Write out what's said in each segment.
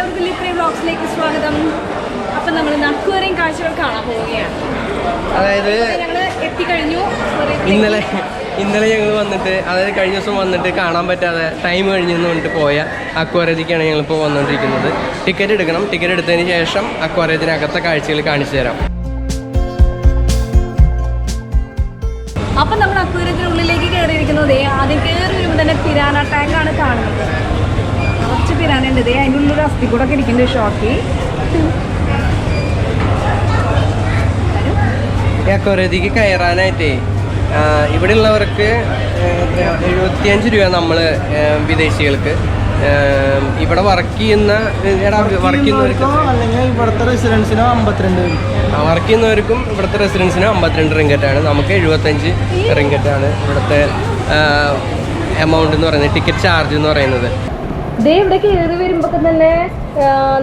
എല്ലാവർക്കും ലിപ്രി വ്ളോഗ്സിലേക്ക് സ്വാഗതം. അപ്പം നമ്മൾ അക്വേറിയം കാഴ്ചകൾ കാണാൻ പോവുകയാണ്. അതായത് ഞങ്ങൾ എത്തിക്കഴിഞ്ഞു. ഇന്നലെ ഞങ്ങൾ വന്നിട്ട്, അതായത് കഴിഞ്ഞ ദിവസം വന്നിട്ട് കാണാൻ പറ്റാതെ ടൈം കഴിഞ്ഞെന്ന് പറഞ്ഞിട്ട് പോയ അക്വേറിയത്തിലേക്കാണ് ഞങ്ങളിപ്പോൾ വന്നുകൊണ്ടിരിക്കുന്നത്. ടിക്കറ്റ് എടുക്കണം. ടിക്കറ്റ് എടുത്തതിന് ശേഷം അക്വേറിയത്തിനകത്തെ കാഴ്ചകൾ കാണിച്ചു തരാം. അപ്പം നമ്മൾ അക്വേറിയത്തിനുള്ളിലേക്ക് കയറിയിരിക്കുന്നത് ആദ്യം കയറി വരുമ്പോൾ തന്നെ പിരാന ടാങ്കാണ് കാണുന്നത്. കുറച്ച് പിരാന ഉണ്ട്. അതിൻ്റെ ഉള്ളൊരു അസ്ഥി കൂടെ ഒക്കെ ഇരിക്കുന്നുണ്ട്. ഷോക്കി ഈ അക്വേറിയത്തിലേക്ക് കയറാനായിട്ടേ ഇവിടെ ഉള്ളവർക്ക് 75 രൂപ നമ്മൾ വിദേശികൾക്ക്. ഇവിടെ വർക്ക് ചെയ്യുന്നവർക്ക് അല്ലെങ്കിൽ ഇവിടുത്തെ റെസിഡൻസിനോ 52 വർക്ക് ചെയ്യുന്നവർക്കും ഇവിടുത്തെ റെസിഡൻസിനോ 52 റിങ്കറ്റാണ്. നമുക്ക് 75 റിങ്കറ്റാണ് ഇവിടുത്തെ എമൗണ്ട് എന്ന് പറയുന്നത്, ടിക്കറ്റ് ചാർജ് എന്ന് പറയുന്നത്. ദേ ഇവിടെ കയറി വരുമ്പോ തന്നെ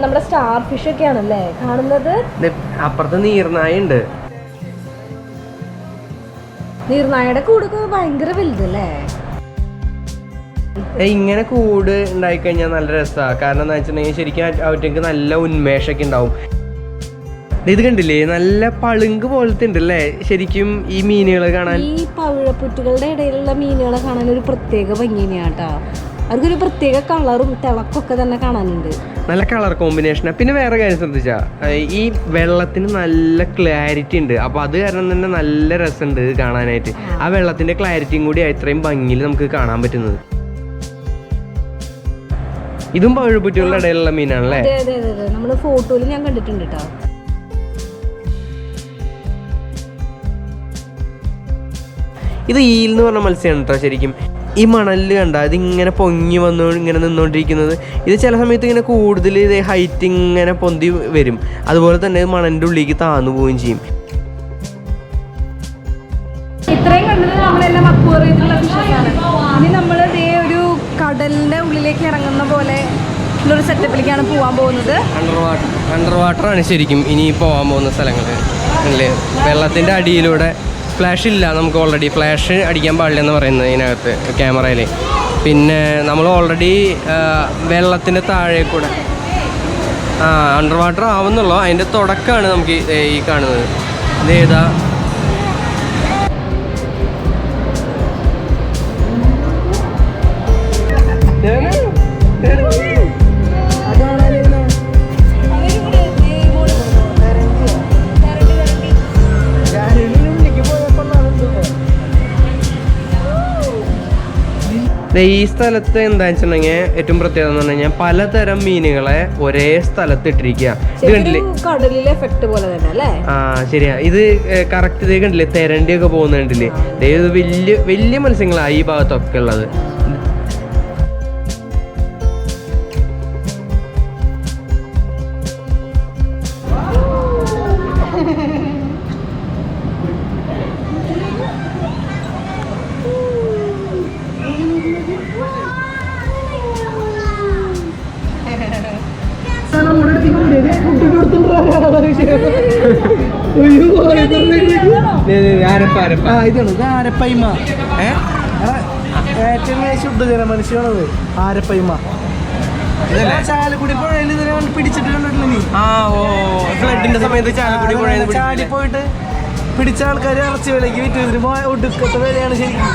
നമ്മുടെ സ്റ്റാർ ഫിഷ് ഒക്കെ ആണല്ലേ കാണുന്നത്. അപ്പുറത്ത് നീർനായ ഉണ്ട്. നീർനായയുടെ കൂടൊക്കെ ഭയങ്കര വലുതല്ലേ. ഇങ്ങനെ കൂട് ഉണ്ടായിക്കഴിഞ്ഞാൽ നല്ല രസമാണ്. കാരണം എന്താ വെച്ചിട്ടുണ്ടെങ്കിൽ ശരിക്കും അവർക്ക് നല്ല ഉന്മേഷമൊക്കെ ഉണ്ടാവും. ഇത് കണ്ടില്ലേ, നല്ല പളുങ്ക് പോലത്തെ ഉണ്ടല്ലേ ശരിക്കും ഈ മീനുകളെ കാണാൻ. ഈ പവിഴപ്പുറ്റുകളുടെ ഇടയിലുള്ള മീനുകളെ കാണാൻ ഒരു പ്രത്യേക ഭംഗി തന്നെയാട്ടാ. അവർക്കൊരു പ്രത്യേക കളറും തിളക്കൊക്കെ തന്നെ കാണാനുണ്ട്. നല്ല കളർ കോമ്പിനേഷനാണ്. പിന്നെ വേറെ കാര്യം ശ്രദ്ധിച്ചാ, ഈ വെള്ളത്തിന് നല്ല ക്ലാരിറ്റി ഉണ്ട്. അപ്പോൾ അത് കാരണം തന്നെ നല്ല രസമുണ്ട് കാണാനായിട്ട്. ആ വെള്ളത്തിന്റെ ക്ലാരിറ്റിയും കൂടി ഇത്രയും ഭംഗിയിൽ നമുക്ക് കാണാൻ പറ്റുന്നത്. ഇതും പവിഴപ്പുറ്റുകളുടെ ഇടയിലുള്ള മീനാണല്ലേ. നമ്മള് ഫോട്ടോയിൽ ഞാൻ കണ്ടിട്ടുണ്ട് കേട്ടോ. ഇത് ഈൽ എന്ന് പറഞ്ഞ മത്സ്യമാണ് കേട്ടോ. ശരിക്കും ഈ മണലിൽ കണ്ട ഇതിങ്ങനെ പൊങ്ങി വന്നു ഇങ്ങനെ നിന്നുകൊണ്ടിരിക്കുന്നത്. ഇത് ചില സമയത്ത് ഇങ്ങനെ കൂടുതൽ ഇത് ഹൈറ്റ് ഇങ്ങനെ പൊന്തി വരും. അതുപോലെ തന്നെ മണലിൻ്റെ ഉള്ളിലേക്ക് താന്നു പോവുകയും ചെയ്യും. ഇത്രയും കണ്ടത് നമ്മളെല്ലാം അക്വേറിയത്തിലുള്ള ഫിഷസാണ്. ഇനി നമ്മൾ ഇതേ ഒരു കടലിന്റെ ഉള്ളിലേക്ക് ഇറങ്ങുന്ന പോലെ ഉള്ളൊരു സെറ്റപ്പിലേക്കാണ് പോകാൻ പോകുന്നത്. അണ്ടർ വാട്ടറാണ് ശരിക്കും ഇനി പോകാൻ പോകുന്ന സ്ഥലങ്ങൾ അല്ലേ. വെള്ളത്തിൻ്റെ അടിയിലൂടെ ഫ്ലാഷ് ഇല്ല നമുക്ക്. ഓൾറെഡി ഫ്ലാഷ് അടിക്കാൻ പാടില്ല എന്ന് പറയുന്നത് ഇതിനകത്ത് ക്യാമറയിൽ. പിന്നെ നമ്മൾ ഓൾറെഡി വെള്ളത്തിൻ്റെ താഴെ കൂടെ അണ്ടർ വാട്ടർ ആവുന്നുള്ളൂ. അതിൻ്റെ തുടക്കമാണ് നമുക്ക് ഈ കാണുന്നത്. ഇതേതാ ഈ സ്ഥലത്ത് എന്താ വെച്ചിട്ടുണ്ടെങ്കിൽ ഏറ്റവും പ്രത്യേകത എന്ന് പറഞ്ഞു കഴിഞ്ഞാൽ പലതരം മീനുകളെ ഒരേ സ്ഥലത്ത് ഇട്ടിരിക്കുക. ഇത് കണ്ടില്ലേ, കടലിലെ എഫക്ട് പോലെ തന്നെ അല്ലേ. ശരിയാ. ഇത് കറക്റ്റ് ഇത് കണ്ടില്ലേ, തെരണ്ടിയൊക്കെ പോകുന്നുണ്ടില്ലേ. ഇത് വലിയ വലിയ മത്സ്യങ്ങളാണ് ഈ ഭാഗത്തൊക്കെ ഉള്ളത്. ഇതാണ് ആരപ്പയ്മ. ഏറ്റവും ശുദ്ധജല മനുഷ്യനാണത് ആരപ്പയ്മ. ചാലക്കുടി പുഴയിൽ പിടിച്ചിട്ട് കണ്ടിട്ടില്ല നീ? ഫ്ലഡിന്റെ സമയത്ത് ചാലക്കുടി പുഴയിൽ ചാടി പോയിട്ട് പിടിച്ച ആൾക്കാർ ഇറച്ചി വിലക്ക് വിറ്റ് ഒടുക്കത്തെ വിലയാണ് ശരിക്കും.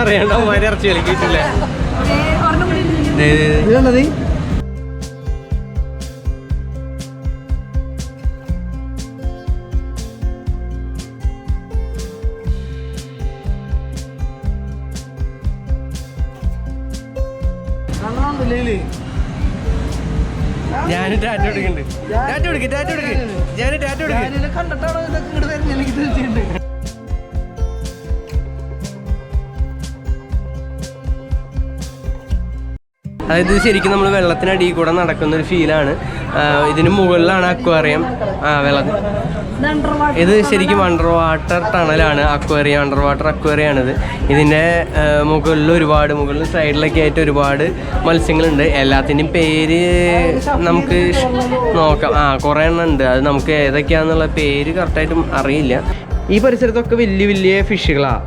അറിയണ്ടോ, ഇറച്ചി വിലക്ക് വിറ്റില്ല. ഇത് കണ്ടത് ഞാൻ ടാറ്റ എടുക്കുന്നുണ്ട്. കണ്ടിട്ടാണോ ഇതൊക്കെ ഇങ്ങോട്ട് വരുന്നത്? എനിക്ക് തീർച്ചയുണ്ട്. അതായത് ശരിക്കും നമ്മൾ വെള്ളത്തിനടിയിൽ കൂടെ നടക്കുന്ന ഒരു ഫീലാണ്. ഇതിന് മുകളിലാണ് അക്വേറിയം. വെള്ളത്തിൽ ഇത് ശരിക്കും അണ്ടർ വാട്ടർ ടണലാണ് അക്വേറിയം. അണ്ടർ വാട്ടർ അക്വേറിയാണിത്. ഇതിൻ്റെ മുകളിൽ സൈഡിലൊക്കെ ആയിട്ട് ഒരുപാട് മത്സ്യങ്ങളുണ്ട്. എല്ലാത്തിൻ്റെയും പേര് നമുക്ക് നോക്കാം. കുറേ എണ്ണം ഉണ്ട്. അത് നമുക്ക് ഏതൊക്കെയാണെന്നുള്ള പേര് കറക്റ്റായിട്ടും അറിയില്ല. ഈ പരിസരത്തൊക്കെ വലിയ വലിയ ഫിഷുകളാണ്.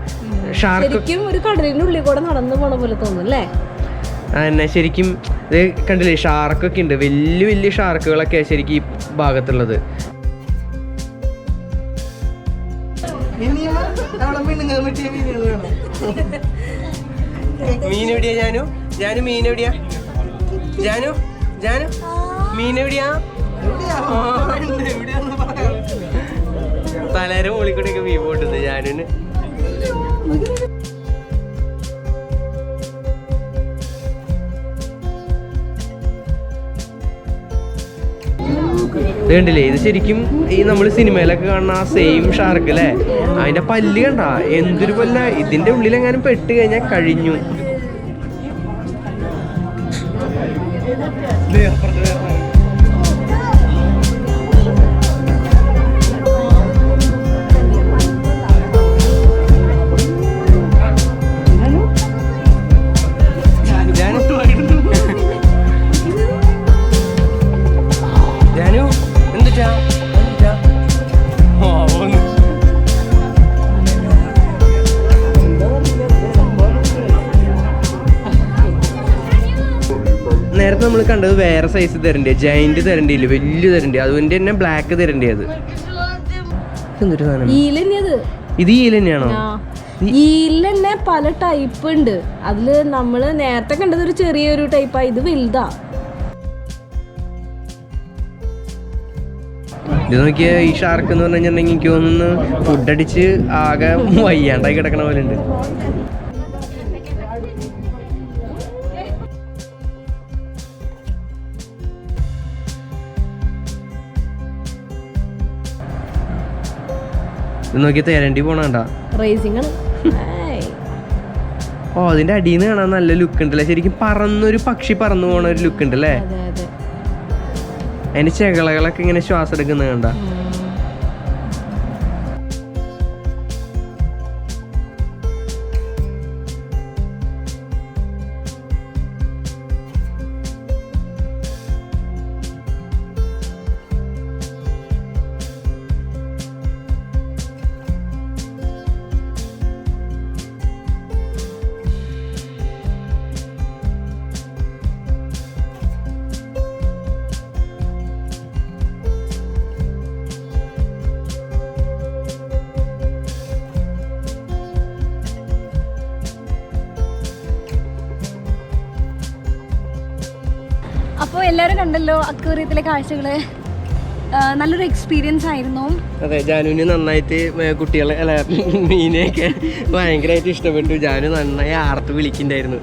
ഷാർക്ക് ഒരു കടലിൻ്റെ ഉള്ളിൽ കൂടെ നടന്നു പോണ പോലെ തോന്നുന്നു അല്ലേ. അതന്നെ ശരിക്കും ഇത് കണ്ടില്ലേ, ഷാർക്കൊക്കെ ഉണ്ട്, വലിയ വലിയ ഷാർക്കുകളൊക്കെ ശരിക്കും ഈ ഭാഗത്തുള്ളത്. മീൻ എവിടെയാ ജാനു? ജാനു മീൻ എവിടെയാ? ജാനു ജാനു മീൻ എവിടെയാ? തലേരെ മുകളിൽ മീൻ പോട്ടുന്നത് ജാനുവിന്. ഇത് കണ്ടില്ലേ, ഇത് ശരിക്കും ഈ നമ്മൾ സിനിമയിലൊക്കെ കാണുന്ന ആ സെയിം ഷാർക്ക് അല്ലേ? അതിന്റെ പല്ല് കണ്ട, എന്തൊരു പല്ല! ഇതിന്റെ ഉള്ളിലെങ്ങാനും പെട്ട് കഴിഞ്ഞാൽ കഴിഞ്ഞു. നേരത്തെ നമ്മൾ കണ്ടത് വേറെ സൈസ് തരണ്ടേ, ജയന്റ് തരണ്ടില്ല, വലിയ തരണ്ടി, അതുകൊണ്ട് തന്നെ ബ്ലാക്ക് തരണ്ടേ. അത് എന്തൊരു സാധനം? ഇത് ഈല തന്നെയാണോ? ഈല തന്നെ പല ടൈപ്പ് ഉണ്ട്. അതില് നമ്മള് നേരത്തെ കണ്ടത് ഒരു ചെറിയൊരു ടൈപ്പാ, ഇത് വലുതാ. ഇത് നോക്കിയ ഈ ഷാർക്ക് എന്ന് പറഞ്ഞു കഴിഞ്ഞിട്ടുണ്ടെങ്കിൽ എനിക്ക് തോന്നുന്നു ഫുഡ് അടിച്ച് ആകെ വയ്യാണ്ടായി കിടക്കണ പോലെ ഉണ്ട്. ഇത് നോക്കിയ തേരണ്ടി പോണണ്ട റേസിംഗ്. ഓ, അതിന്റെ അടിയിൽ നിന്ന് കാണാൻ നല്ല ലുക്ക് ഉണ്ടല്ലേ, ശരിക്കും പറന്നൊരു പക്ഷി പറന്നു പോണ ഒരു ലുക്ക് ഉണ്ടല്ലേ. അതിന്റെ ചെകളകളൊക്കെ ഇങ്ങനെ ശ്വാസം എടുക്കുന്നത് കണ്ട. അപ്പോൾ എല്ലാവരും കണ്ടല്ലോ അക്വേറിയത്തിലെ കാഴ്ചകള്. നല്ലൊരു എക്സ്പീരിയൻസ് ആയിരുന്നു. അതെ, ജാനുവിന് നന്നായിട്ട് കുട്ടികളെ അല്ല മീനെയൊക്കെ ഭയങ്കരമായിട്ട് ഇഷ്ടപ്പെട്ടു. ജാനു നന്നായി ആർത്ത് വിളിക്കുന്നുണ്ടായിരുന്നു.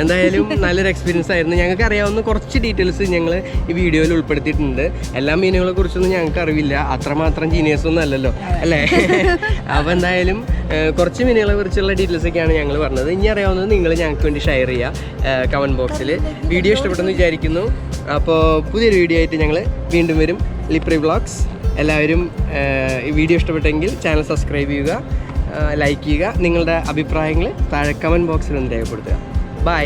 എന്തായാലും നല്ലൊരു എക്സ്പീരിയൻസ് ആയിരുന്നു. ഞങ്ങൾക്ക് അറിയാവുന്ന കുറച്ച് ഡീറ്റെയിൽസ് ഞങ്ങൾ ഈ വീഡിയോയിൽ ഉൾപ്പെടുത്തിയിട്ടുണ്ട്. എല്ലാ മീനുകളെ കുറിച്ചൊന്നും ഞങ്ങൾക്ക് അറിവില്ല, അത്രമാത്രം ജീനിയസ് ഒന്നും അല്ലല്ലോ അല്ലേ? അപ്പോൾ എന്തായാലും കുറച്ച് മീനുകളെ കുറിച്ചുള്ള ഡീറ്റെയിൽസ് ഒക്കെയാണ് ഞങ്ങൾ പറഞ്ഞത്. ഇനി അറിയാവുന്നത് നിങ്ങൾ ഞങ്ങൾക്ക് വേണ്ടി ഷെയർ ചെയ്യുക കമൻറ്റ് ബോക്സിൽ. വീഡിയോ ഇഷ്ടപ്പെട്ടെന്ന് വിചാരിക്കുന്നു. അപ്പോൾ പുതിയൊരു വീഡിയോ ആയിട്ട് ഞങ്ങൾ വീണ്ടും വരും. ലിപ്രി വ്ളോഗ്സ്. എല്ലാവരും ഈ വീഡിയോ ഇഷ്ടപ്പെട്ടെങ്കിൽ ചാനൽ സബ്സ്ക്രൈബ് ചെയ്യുക, ലൈക്ക് ചെയ്യുക, നിങ്ങളുടെ അഭിപ്രായങ്ങൾ താഴെ കമൻറ്റ് ബോക്സിൽ ഒന്ന് രേഖപ്പെടുത്തുക. ബൈ.